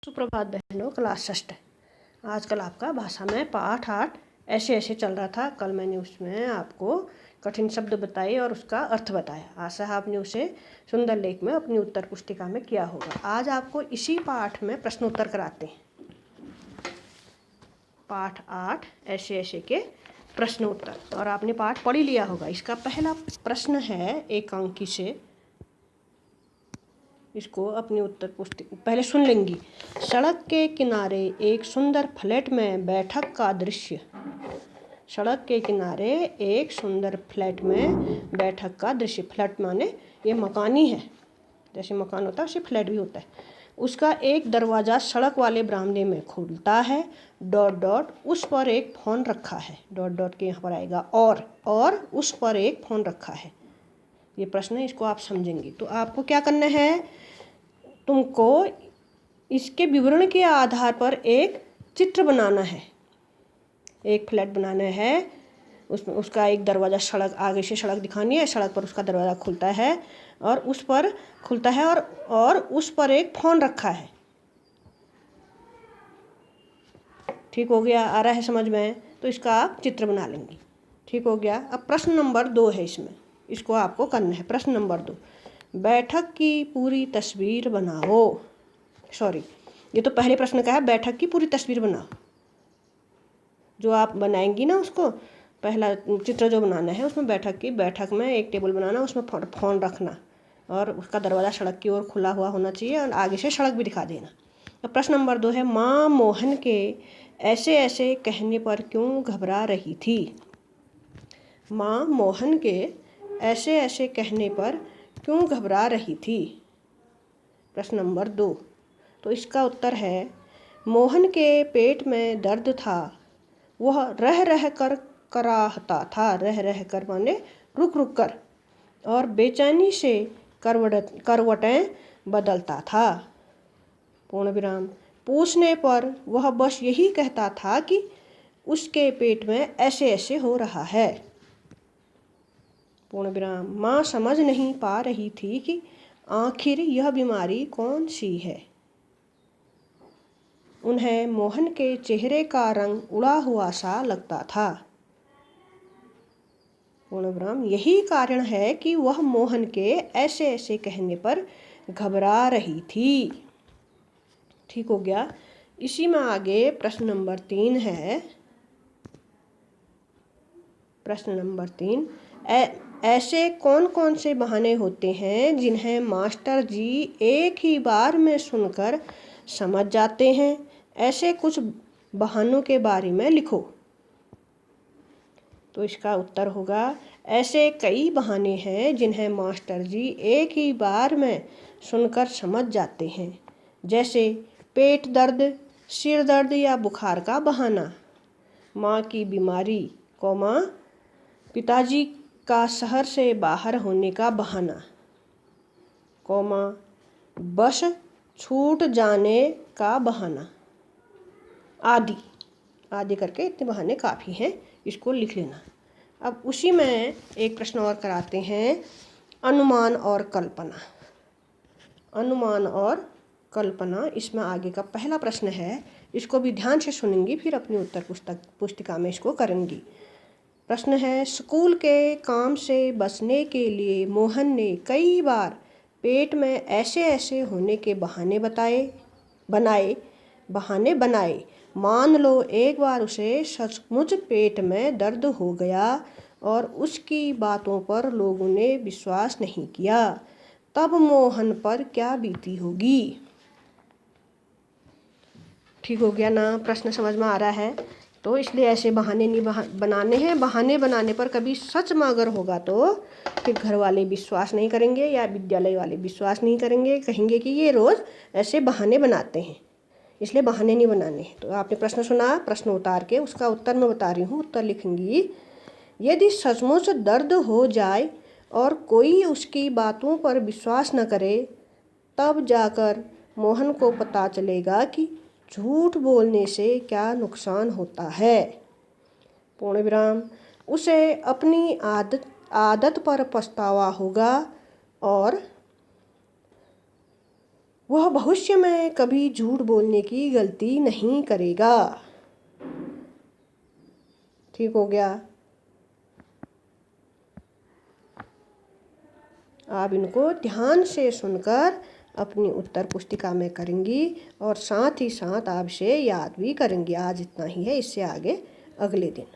सुप्रभात बहनों, क्लास 6 आजकल आपका भाषा में पाठ 8 ऐसे ऐसे चल रहा था। कल मैंने उसमें आपको कठिन शब्द बताए और उसका अर्थ बताया। आशा है आपने उसे सुंदर लेख में अपनी उत्तर पुस्तिका में किया होगा। आज आपको इसी पाठ में प्रश्न उत्तर कराते हैं। पाठ 8 ऐसे ऐसे के प्रश्न उत्तर, और आपने पाठ पढ़ ही लिया होगा। इसका पहला प्रश्न है एक अंकी से, इसको अपनी उत्तर पुस्तिका पहले सुन लेंगी। सड़क के किनारे एक सुंदर फ्लैट में बैठक का दृश्य। सड़क के किनारे एक सुंदर फ्लैट में बैठक का दृश्य। फ्लैट माने ये मकान ही है, जैसे मकान होता है वैसे फ्लैट भी होता है। उसका एक दरवाज़ा सड़क वाले बरामदे में खुलता है। डॉट डॉट उस पर एक फ़ोन रखा है। डॉट डॉट के यहाँ पर आएगा और उस पर एक फ़ोन रखा है। ये प्रश्न है, इसको आप समझेंगे। तो आपको क्या करना है, तुमको इसके विवरण के आधार पर एक चित्र बनाना है। एक फ्लैट बनाना है, उसमें उसका एक दरवाज़ा सड़क आगे से सड़क दिखानी है। सड़क पर उसका दरवाज़ा खुलता है और उस पर खुलता है और उस पर एक फ़ोन रखा है। ठीक हो गया? आ रहा है समझ में? तो इसका आप चित्र बना लेंगी। ठीक हो गया। अब प्रश्न नंबर 2 है इसमें, इसको आपको करना है। प्रश्न नंबर 2, बैठक की पूरी तस्वीर बनाओ। सॉरी, ये तो पहले प्रश्न का है, बैठक की पूरी तस्वीर बनाओ। जो आप बनाएंगी ना, उसको पहला चित्र जो बनाना है उसमें बैठक में एक टेबल बनाना, उसमें फ़ोन रखना और उसका दरवाज़ा सड़क की ओर खुला हुआ होना चाहिए और आगे से सड़क भी दिखा देना। अब प्रश्न नंबर 2 है, माँ मोहन के ऐसे ऐसे कहने पर क्यों घबरा रही थी। माँ मोहन के ऐसे ऐसे कहने पर क्यों घबरा रही थी। प्रश्न नंबर 2, तो इसका उत्तर है, मोहन के पेट में दर्द था। वह रह रह कर कराहता था। रह रह कर माने रुक रुक कर, और बेचैनी से करवटें बदलता था। पूर्ण विराम। पूछने पर वह बस यही कहता था कि उसके पेट में ऐसे ऐसे हो रहा है। पूर्ण विराम। माँ समझ नहीं पा रही थी कि आखिर यह बीमारी कौन सी है। उन्हें मोहन के चेहरे का रंग उड़ा हुआ सा लगता था। पूर्ण विराम। यही कारण है कि वह मोहन के ऐसे ऐसे कहने पर घबरा रही थी। ठीक हो गया। इसी में आगे प्रश्न नंबर 3 है। प्रश्न नंबर 3, ऐसे कौन कौन से बहाने होते हैं जिन्हें मास्टर जी एक ही बार में सुनकर समझ जाते हैं। ऐसे कुछ बहानों के बारे में लिखो। तो इसका उत्तर होगा, ऐसे कई बहाने हैं जिन्हें मास्टर जी एक ही बार में सुनकर समझ जाते हैं। जैसे पेट दर्द, सिर दर्द या बुखार का बहाना, माँ की बीमारी, पिताजी का शहर से बाहर होने का बहाना, बस छूट जाने का बहाना, आदि आदि करके इतने बहाने काफ़ी हैं, इसको लिख लेना। अब उसी में एक प्रश्न और कराते हैं, अनुमान और कल्पना। अनुमान और कल्पना, इसमें आगे का पहला प्रश्न है। इसको भी ध्यान से सुनेंगी, फिर अपनी उत्तर पुस्तिका में इसको करेंगी। प्रश्न है, स्कूल के काम से बचने के लिए मोहन ने कई बार पेट में ऐसे ऐसे होने के बहाने बनाए। मान लो एक बार उसे सचमुच पेट में दर्द हो गया और उसकी बातों पर लोगों ने विश्वास नहीं किया, तब मोहन पर क्या बीती होगी। ठीक हो गया ना? प्रश्न समझ में आ रहा है? तो इसलिए ऐसे बहाने नहीं बनाने हैं। बहाने बनाने पर कभी सच में अगर होगा तो फिर घर वाले विश्वास नहीं करेंगे या विद्यालय वाले विश्वास नहीं करेंगे, कहेंगे कि ये रोज़ ऐसे बहाने बनाते हैं। इसलिए बहाने नहीं बनाने हैं। तो आपने प्रश्न सुना, प्रश्न उतार के उसका उत्तर मैं बता रही हूँ। उत्तर लिखेंगी, यदि सचमुच दर्द हो जाए और कोई उसकी बातों पर विश्वास न करे, तब जाकर मोहन को पता चलेगा कि झूठ बोलने से क्या नुकसान होता है। पूर्ण विराम। उसे अपनी आदत पर पछतावा होगा और वह भविष्य में कभी झूठ बोलने की गलती नहीं करेगा। ठीक हो गया। आप इनको ध्यान से सुनकर अपनी उत्तर पुस्तिका में करेंगी और साथ ही साथ आप इसे याद भी करेंगी। आज इतना ही है, इससे आगे अगले दिन।